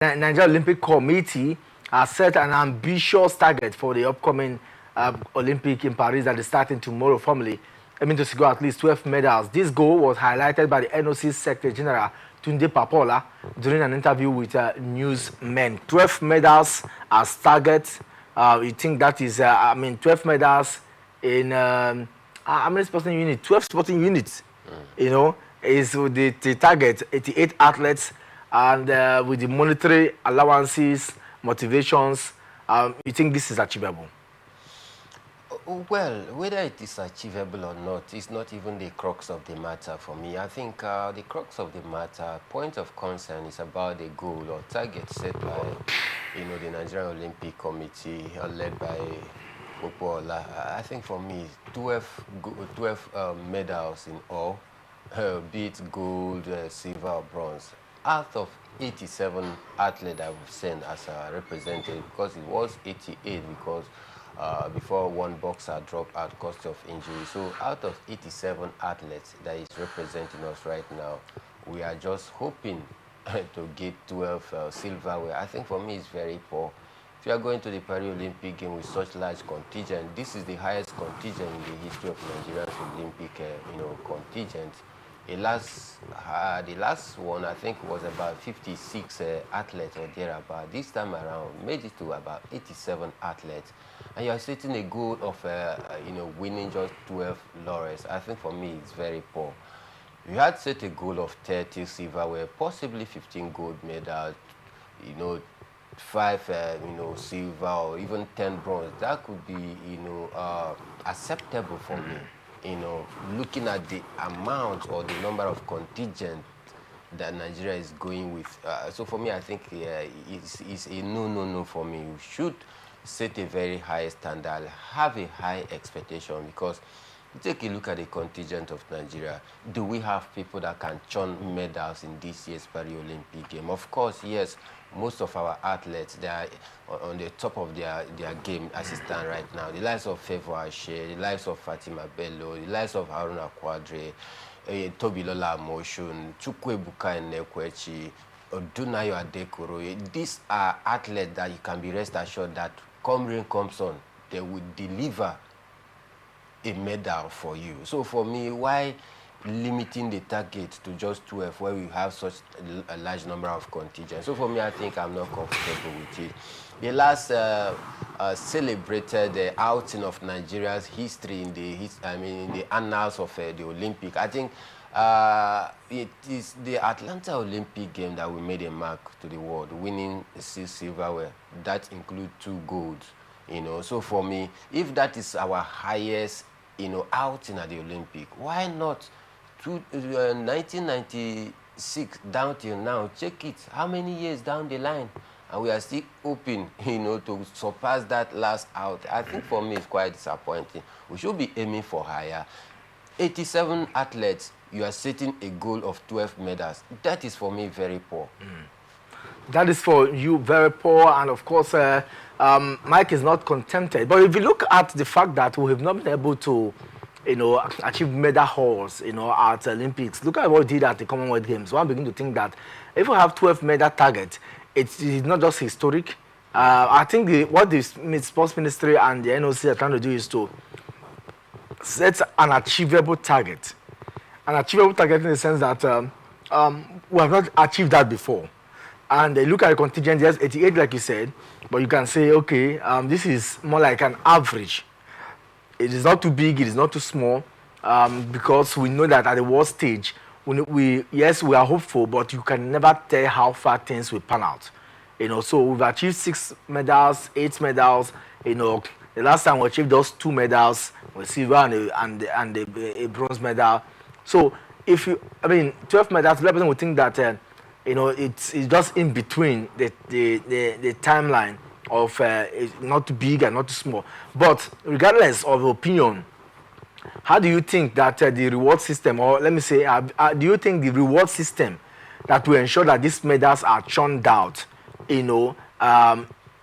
Nigeria Olympic Committee has set an ambitious target for the upcoming Olympic in Paris that is starting tomorrow formally, aiming to secure at least 12 medals. This goal was highlighted by the NOC Secretary General Tunde Papola during an interview with newsmen. 12 medals as target. You think that is, 12 medals in how many sporting units? 12 sporting units. You know, is the target. 88 athletes, and with the monetary allowances, motivations, you think this is achievable? Well, whether it is achievable or not is not even the crux of the matter for me. I think the crux of the matter, point of concern, is about the goal or target set by, the Nigerian Olympic Committee, led by Popola. I think for me, 12 medals in all, be it gold, silver, or bronze, out of 87 athletes that we've sent as a representative, because it was 88 because before one boxer dropped out cost of injury. So out of 87 athletes that is representing us right now, we are just hoping to get 12 silverware. I think for me it's very poor. If you are going to the Paris Olympic game with such large contingent, this is the highest contingent in the history of Nigeria's Olympic contingent. The last one, I think, was about 56 athletes or thereabout. This time around, made it to about 87 athletes. And you are setting a goal of, winning just 12 laurels. I think for me, it's very poor. You had set a goal of 30 silverware, possibly 15 gold medals, 5, silver, or even 10 bronze. That could be, acceptable for me. Looking at the amount or the number of contingent that Nigeria is going with. So for me, I think it's a no for me. We should set a very high standard, have a high expectation, because take a look at the contingent of Nigeria. Do we have people that can churn medals in this year's Paris Olympic game? Of course, yes. Most of our athletes, they are on the top of their game as it stands right now. The likes of Favour Ashe, the likes of Fatima Bello, the likes of Haruna Quadri, Tobilola Moshun, Chukwuebuka Enekwechi, Odunayo Adekoro. These are athletes that you can be rest assured that come rain, comes on, they will deliver a medal for you. So for me, why limiting the target to just 12 where we have such a large number of contingents? So for me, I think I'm not comfortable with it. The last celebrated outing of Nigeria's history in the annals of the Olympic, I think it is the Atlanta Olympic game that we made a mark to the world, winning 6 silverware. That includes 2 golds. So for me, if that is our highest, outing at the Olympic, why not 1996 down till now? Check it, how many years down the line, and we are still hoping, to surpass that last out. I think for me it's quite disappointing. We should be aiming for higher. 87 athletes, you are setting a goal of 12 medals. That is for me very poor. That is for you very poor, and of course, Mike is not contented. But if you look at the fact that we have not been able to, achieve medal hauls, at Olympics, look at what we did at the Commonwealth Games. One begin to think that if we have 12 medal targets, it's not just historic. I think what the Sports Ministry and the NOC are trying to do is to set an achievable target. An achievable target in the sense that we have not achieved that before. And they look at the contingent, yes, 88, like you said, but you can say, okay, this is more like an average. It is not too big, it is not too small, because we know that at the world stage, yes, we are hopeful, but you can never tell how far things will pan out. So we've achieved 6 medals, 8 medals. The last time we achieved those 2 medals, silver and a bronze medal. So 12 medals, the person would think that it's just in between the timeline of not too big and not too small. But regardless of opinion, how do you think that the reward system, or let me say, do you think the reward system that will ensure that these medals are churned out,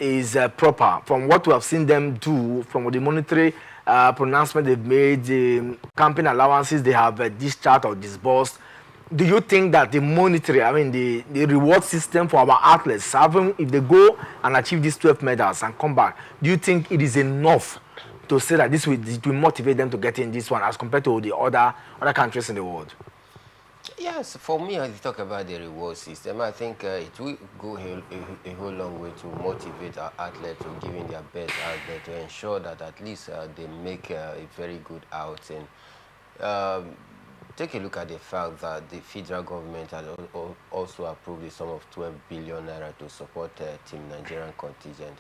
is proper? From what we have seen them do, from the monetary pronouncement they've made, the campaign allowances they have discharged or disbursed, do you think that the monetary, I mean, the reward system for our athletes, even if they go and achieve these 12 medals and come back, do you think it is enough to say that it will motivate them to get in this one as compared to the other countries in the world? Yes, for me, as you talk about the reward system, I think it will go a whole long way to motivate our athletes to giving their best out there to ensure that at least they make a very good outing. Take a look at the fact that the federal government had also approved the sum of 12 billion naira to support Team Nigerian contingent.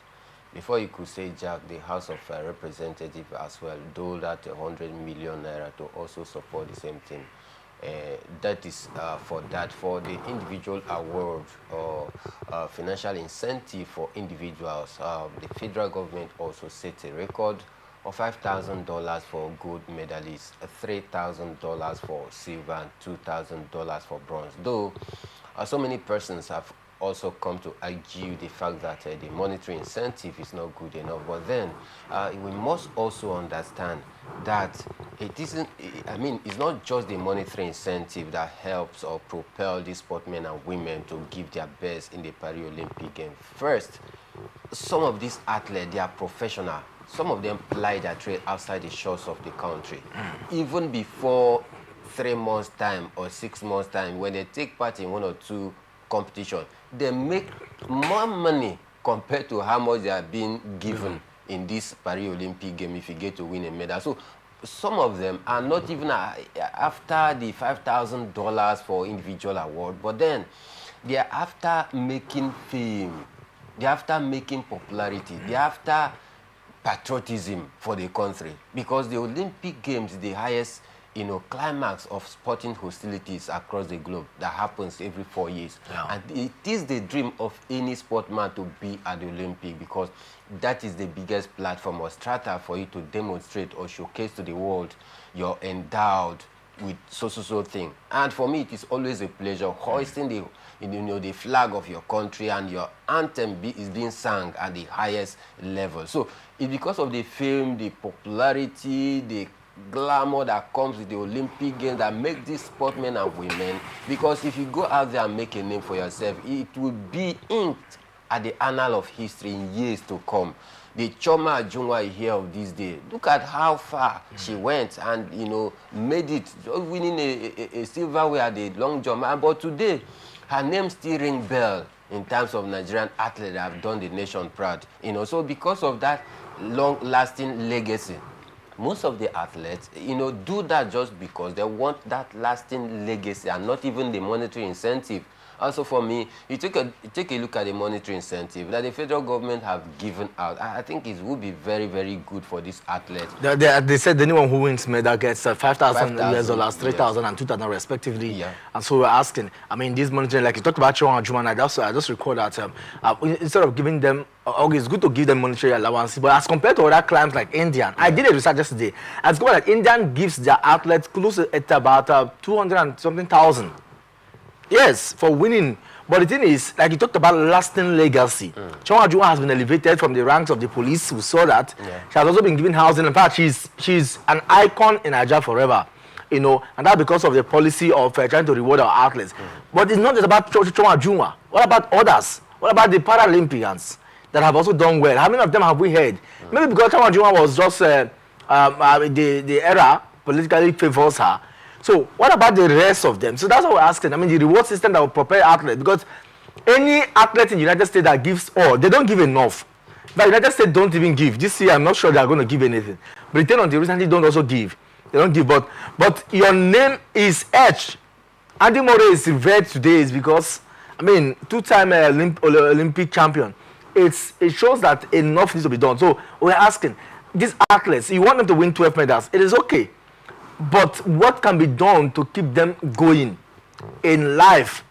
Before you could say Jack, the House of Representatives as well doled out 100 million naira to also support the same thing. That is for the individual award or financial incentive for individuals. The federal government also set a record of $5,000 for gold medalists, $3,000 for silver, and $2,000 for bronze. Though so many persons have also come to argue the fact that the monetary incentive is not good enough. But then we must also understand that it isn't, I mean, it's not just the monetary incentive that helps or propel these sportsmen and women to give their best in the Paralympic Games. First, some of these athletes, they are professional. Some of them ply their trade outside the shores of the country. Even before 3 months' time or 6 months' time, when they take part in 1 or 2 competitions, they make more money compared to how much they are being given in this Paralympic game if you get to win a medal. So some of them are not even after the $5,000 for individual award, but then they are after making fame, they are after making popularity, they are after patriotism for the country, because the Olympic Games is the highest climax of sporting hostilities across the globe that happens every 4 years. Yeah. And it is the dream of any sportsman to be at the Olympic, because that is the biggest platform or strata for you to demonstrate or showcase to the world you're endowed with so thing. And for me, it is always a pleasure hoisting the flag of your country and your anthem is being sung at the highest level. So it's because of the fame, the popularity, the glamour that comes with the Olympic Games that make these sportsmen and women, because if you go out there and make a name for yourself, it will be inked at the annal of history in years to come. The Chioma Ajunwa you hear of this day, look at how far she went and made it, winning a silverware at the long jump. But today, her name still rings bell in terms of Nigerian athletes that have done the nation proud. So because of that long-lasting legacy, most of the athletes, do that just because they want that lasting legacy and not even the monetary incentive. Also for me, you take a look at the monetary incentive that the federal government have given out. I think it would be very, very good for these athletes. They said anyone who wins medal gets $5,000 US, 3,000 and 2,000 respectively. Yeah. And so we're asking, I mean, this monetary, like you talked about Chioma Ajunwa, I just recall that instead of giving them, it's good to give them monetary allowance, but as compared to other clients like Indian, I did a research yesterday, as compared that Indian gives their athletes close at about 200 and something thousand. Yes, for winning. But the thing is, like you talked about lasting legacy. Chioma Ajunwa has been elevated from the ranks of the police. We saw that. Yeah. She has also been given housing. In fact, she's an icon in Nigeria forever. And that's because of the policy of trying to reward our athletes. But it's not just about Chioma Ajunwa. What about others? What about the Paralympians that have also done well? How many of them have we heard? Maybe because Chioma Ajunwa was just the era politically favors her. So what about the rest of them? So that's what we're asking. I mean, the reward system that will prepare athletes, because any athlete in the United States that gives all, they don't give enough. But the United States don't even give. This year, I'm not sure they're going to give anything. Britain on the recently don't also give. They don't give. But your name is etched. Andy Murray is revered today is because, I mean, 2-time Olympic champion. It shows that enough needs to be done. So we're asking, these athletes, you want them to win 12 medals. It is okay. But what can be done to keep them going in life?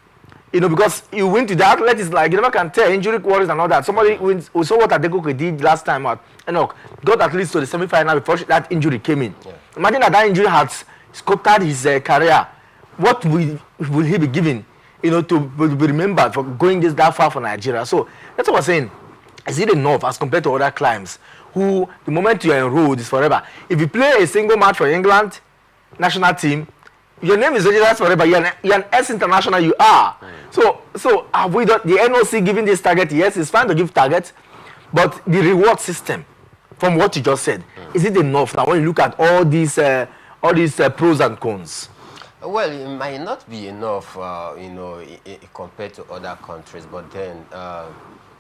Because you win to the athlete, is like you never can tell, injury worries and all that. Somebody wins. We saw what Adegoke did last time at Enoch. Got at least to the semi-final before that injury came in. Yeah. Imagine that injury had scuppered his career. What will he be given, to be remembered for going that far for Nigeria? So that's what I'm saying. Is it enough as compared to other climbs who, the moment you are enrolled, is forever? If you play a single match for England national team, Your name is registered forever. You're an S-International, you are. So have we done, the NOC giving this target? Yes, it's fine to give target, but the reward system, from what you just said, is it enough now when you look at all these pros and cons? Well, it might not be enough, compared to other countries, but then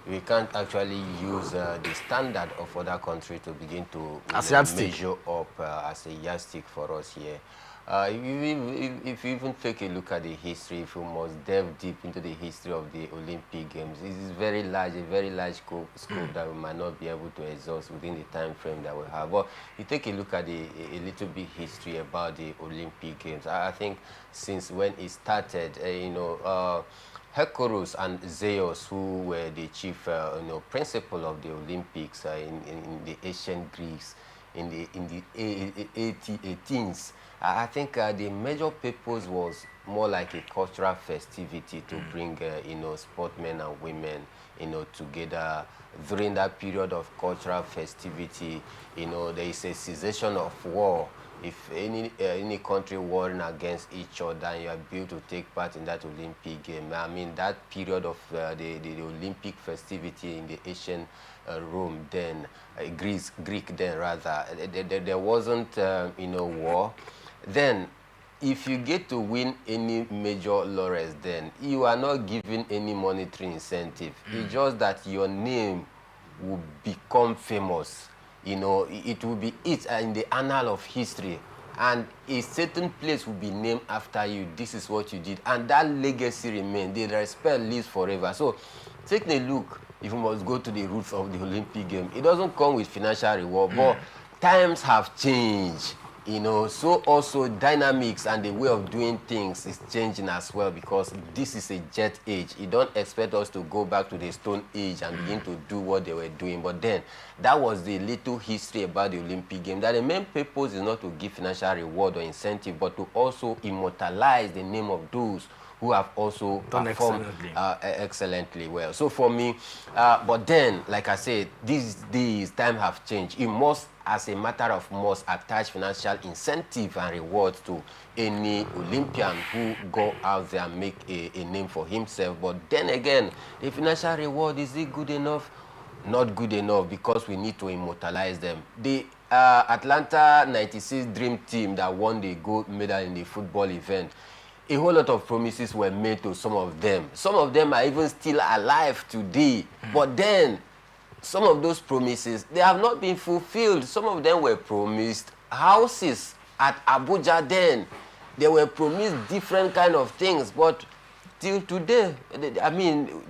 we can't actually use the standard of other countries to begin to measure up as a yardstick for us here. If you even take a look at the history, if you must delve deep into the history of the Olympic Games, it is very large, a very large scope that we might not be able to exhaust within the time frame that we have. But you take a look at a little bit history about the Olympic Games. I think since when it started, Hercules and Zeus, who were the chief principal of the Olympics in the ancient Greece, in the 18th, I think the major purpose was more like a cultural festivity to bring, sportsmen and women, together during that period of cultural festivity. There is a cessation of war. If any country warring against each other and you are able to take part in that Olympic game, I mean, that period of the Olympic festivity in the ancient Rome then, Greek then rather, there wasn't, war. Then, if you get to win any major laurels, then you are not given any monetary incentive. It's just that your name will become famous. It will be in the annal of history, and a certain place will be named after you. This is what you did, and that legacy remains. The respect lives forever. So, taking a look, if you must go to the roots of the Olympic game, it doesn't come with financial reward, but times have changed. So also dynamics and the way of doing things is changing as well, because this is a jet age. You don't expect us to go back to the Stone Age and begin to do what they were doing. But then, that was the little history about the Olympic game. That the main purpose is not to give financial reward or incentive, but to also immortalize the name of those who have also performed excellently well. So for me, but then, like I said, these times have changed. It must, as a matter of must, attach financial incentive and rewards to any Olympian who go out there and make a name for himself. But then again, the financial reward, is it good enough? Not good enough, because we need to immortalize them. The Atlanta 96 Dream Team that won the gold medal in the football event, a whole lot of promises were made to some of them. Some of them are even still alive today. But then, some of those promises, they have not been fulfilled. Some of them were promised houses at Abuja then. They were promised different kind of things. But till today, I mean,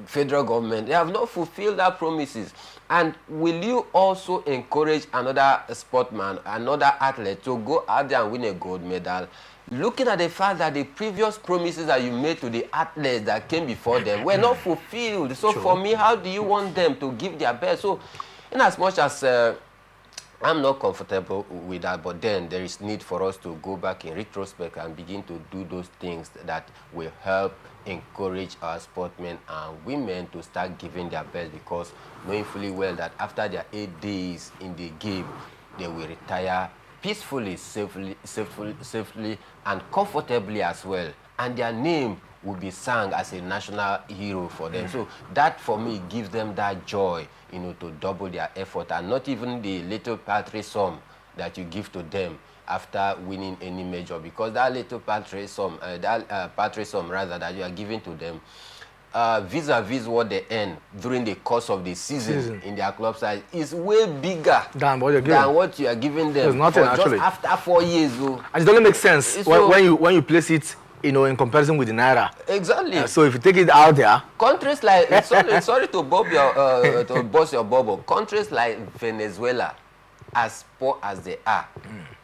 federal government, they have not fulfilled their promises. And will you also encourage another sportsman, another athlete to go out there and win a gold medal, looking at the fact that the previous promises that you made to the athletes that came before them were not fulfilled? So for me, how do you want them to give their best? So in as much as I'm not comfortable with that, but then there is need for us to go back in retrospect and begin to do those things that will help encourage our sportsmen and women to start giving their best, because knowing fully well that after their 8 days in the game, they will retire peacefully, safely, and comfortably as well. And their name will be sung as a national hero for them. So that, for me, gives them that joy, to double their effort, and not even the little paltry sum that you give to them after winning any major, because that little paltry sum, rather, that you are giving to them, vis-a-vis what they earn during the course of the season in their club side, is way bigger than what you are giving them just after 4 years. And it doesn't make sense when you place it, in comparison with the Naira. Exactly. So if you take it out there, countries like, sorry to bust your bubble, countries like Venezuela, as poor as they are,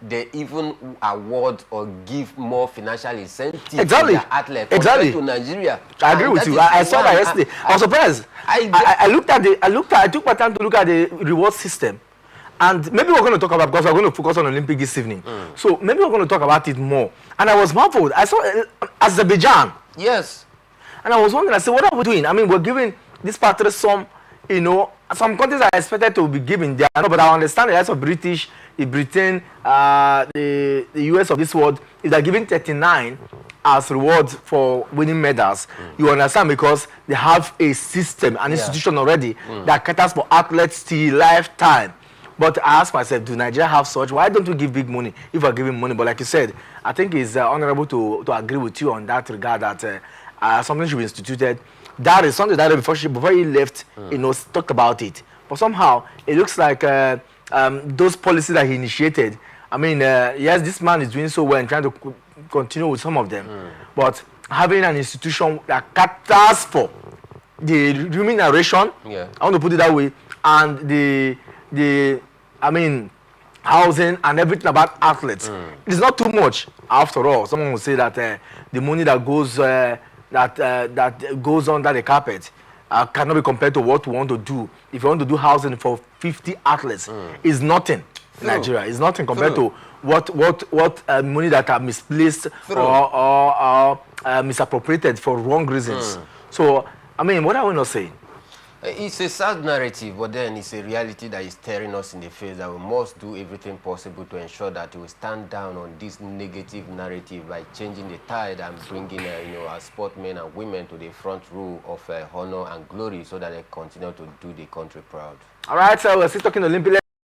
they even award or give more financial incentive to their athletes compared to Nigeria. I agree with you. I saw that yesterday. I was surprised. I took my time to look at the reward system. And maybe we're going to talk about, because we're going to focus on Olympic this evening. So maybe we're going to talk about it more. And I was marveled. I saw Azerbaijan. Yes. And I was wondering, I said, what are we doing? I mean, we're giving this particular sum, you know, some countries are expected to be giving. They are not, but I understand the rest of British, the Britain, the US of this world, if they're giving 39 as rewards for winning medals, you understand, because they have a system, an institution already that caters for athletes till lifetime. But I ask myself, do Nigeria have such? Why don't we give big money if we're giving money? But like you said, I think it's honorable to agree with you on that regard, that something should be instituted. That is something that before he left, you know, talked about it. But somehow it looks like those policies that he initiated. I mean, yes, this man is doing so well and trying to continue with some of them. But having an institution that caters for the remuneration, I want to put it that way, and I mean, housing and everything about athletes. It's not too much. After all, someone will say that the money that goes that goes under the carpet cannot be compared to what we want to do. If you want to do housing for 50 athletes, it's nothing in Nigeria. It's nothing compared to what money that are misplaced or misappropriated for wrong reasons. So, I mean, what are we not saying? It's a sad narrative, but then it's a reality that is staring us in the face, that we must do everything possible to ensure that we stand down on this negative narrative by changing the tide and bringing you know, our sportsmen and women to the front row of honor and glory, so that they continue to do the country proud. All right, so we're still talking Olympics.